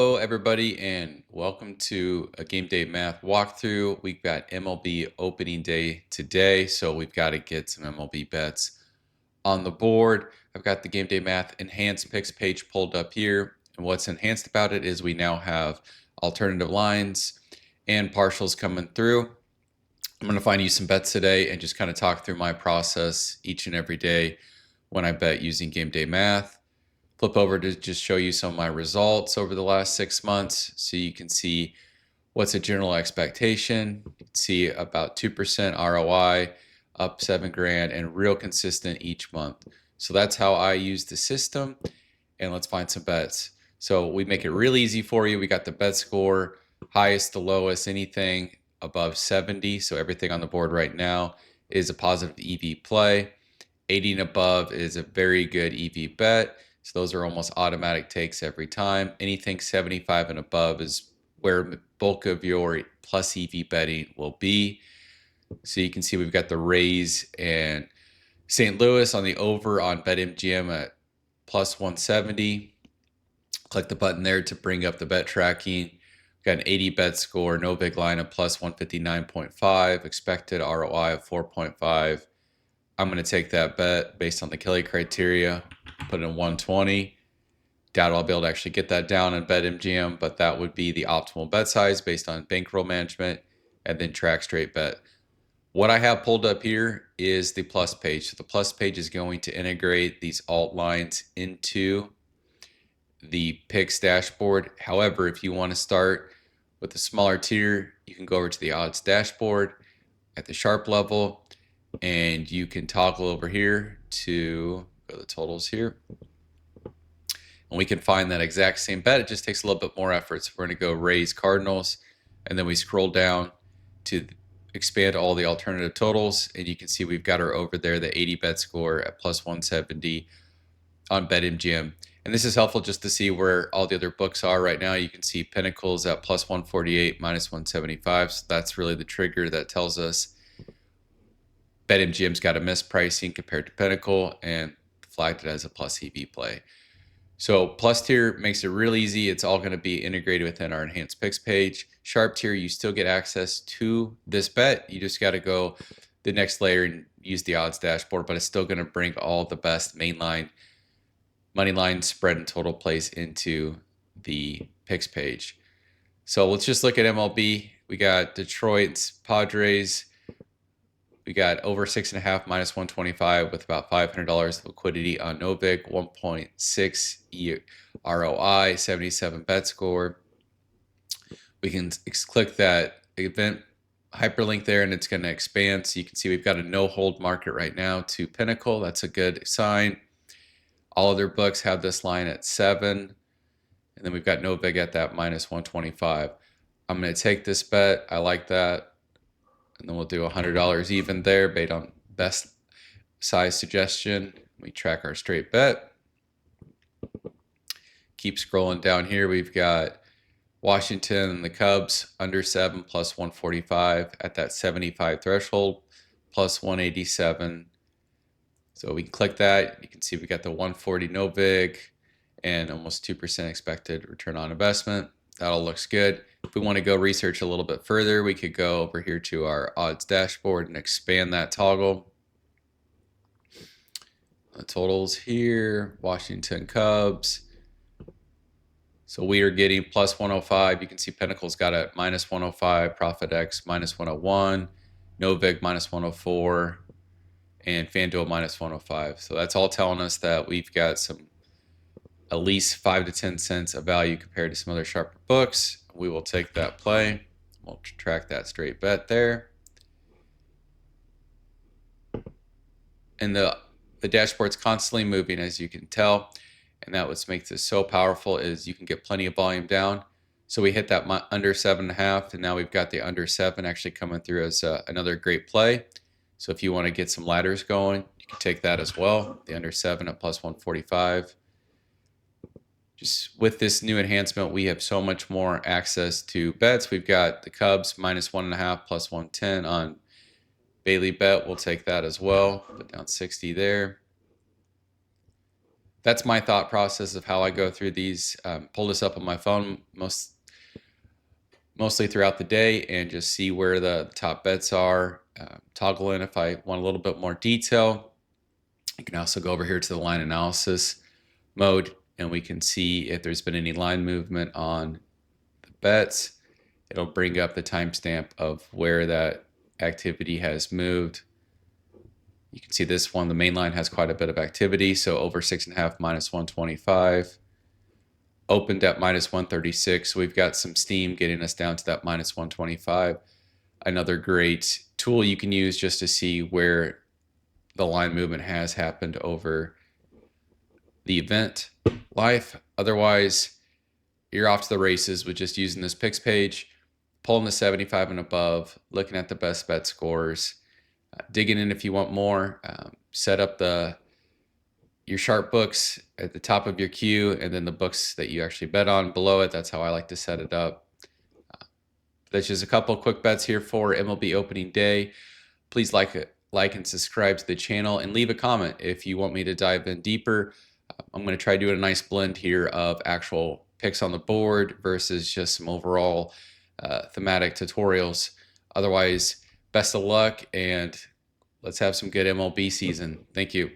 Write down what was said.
Hello, everybody, and welcome to a game day math walkthrough. We've got MLB opening day today, so we've got to get some MLB bets on the board. I've got the game day math enhanced picks page pulled up here, and what's enhanced about it is we now have alternative lines and partials coming through. I'm going to find you some bets today and just kind of talk through my process each and every day when I bet using game day math. Flip over to just show you some of my results over the last 6 months so you can see what's a general expectation. You can see about 2% ROI, up 7 grand, and real consistent each month. So that's how I use the system. And let's find some bets. So we make it real easy for you. We got the bet score, highest to lowest, anything above 70. So everything on the board right now is a positive EV play. 80 and above is a very good EV bet. So those are almost automatic takes every time. Anything 75 and above is where the bulk of your plus EV betting will be. So you can see we've got the Rays and St. Louis on the over on BetMGM at plus 170. Click the button there to bring up the bet tracking. We've got an 80 bet score, no big line of plus 159.5, expected ROI of 4.5. I'm going to take that bet based on the Kelly criteria, put it in 120. Doubt I'll be able to actually get that down in BetMGM, but that would be the optimal bet size based on bankroll management and then track straight bet. What I have pulled up here is the plus page. So the plus page is going to integrate these alt lines into the picks dashboard. However, if you want to start with a smaller tier, you can go over to the odds dashboard at the sharp level, and you can toggle over here to go to the totals here. And we can find that exact same bet. It just takes a little bit more effort. So we're going to go Rays Cardinals, and then we scroll down to expand all the alternative totals, and you can see we've got our over there, the 80 bet score at plus 170 on BetMGM. And this is helpful just to see where all the other books are right now. You can see Pinnacle's at plus 148, minus 175. So that's really the trigger that tells us BetMGM's got a mispricing compared to Pinnacle and flagged it as a plus EV play. So plus tier makes it real easy. It's all going to be integrated within our enhanced picks page. Sharp tier, you still get access to this bet. You just got to go the next layer and use the odds dashboard, but it's still going to bring all the best mainline, money line, spread, and total plays into the picks page. So let's just look at MLB. We got Detroit's Padres. We got over 6.5 minus 125 with about $500 of liquidity on Novik, 1.6 ROI, 77 bet score. We can click that event hyperlink there and it's going to expand. So you can see we've got a no hold market right now to Pinnacle. That's a good sign. All other books have this line at 7. And then we've got Novik at that minus 125. I'm going to take this bet. I like that. And then we'll do $100 even there based on best size suggestion. We track our straight bet. Keep scrolling down here. We've got Washington and the Cubs under 7 plus 145 at that 75 threshold plus 187. So we can click that. You can see we got the 140 Novik and almost 2% expected return on investment. That all looks good. If we want to go research a little bit further, we could go over here to our odds dashboard and expand that toggle. The totals here, Washington Cubs. So we are getting plus 105. You can see Pinnacle's got a minus 105, Profit X minus 101, Novik minus 104, and FanDuel minus 105. So that's all telling us that we've got some at least 5 to 10 cents of value compared to some other sharper books. We will take that play. We'll track that straight bet there. And the dashboard's constantly moving, as you can tell. And that what makes this so powerful is you can get plenty of volume down. So we hit that under 7.5, and now we've got the under 7 actually coming through as another great play. So if you want to get some ladders going, you can take that as well. The under 7 at plus 145. Just with this new enhancement, we have so much more access to bets. We've got the Cubs minus 1.5 plus 110 on Bailey Bet. We'll take that as well. Put down 60 there. that's my thought process of how I go through these. Pull this up on my phone mostly throughout the day and just see where the top bets are. Toggle in if I want a little bit more detail. You can also go over here to the line analysis mode and we can see if there's been any line movement on the bets. It'll bring up the timestamp of where that activity has moved. You can see this one, the main line has quite a bit of activity, so over 6.5 minus 125. Opened at minus 136. We've got some steam getting us down to that minus 125. Another great tool you can use just to see where the line movement has happened over the event life. Otherwise, you're off to the races with just using this picks page, pulling the 75 and above, looking at the best bet scores, digging in if you want more, set up your sharp books at the top of your queue, and then the books that you actually bet on below it. That's how I like to set it up. That's just a couple of quick bets here for MLB opening day. Please like and subscribe to the channel and leave a comment if you want me to dive in deeper. I'm going to try doing a nice blend here of actual picks on the board versus just some overall thematic tutorials. Otherwise, best of luck and let's have some good MLB season. Thank you.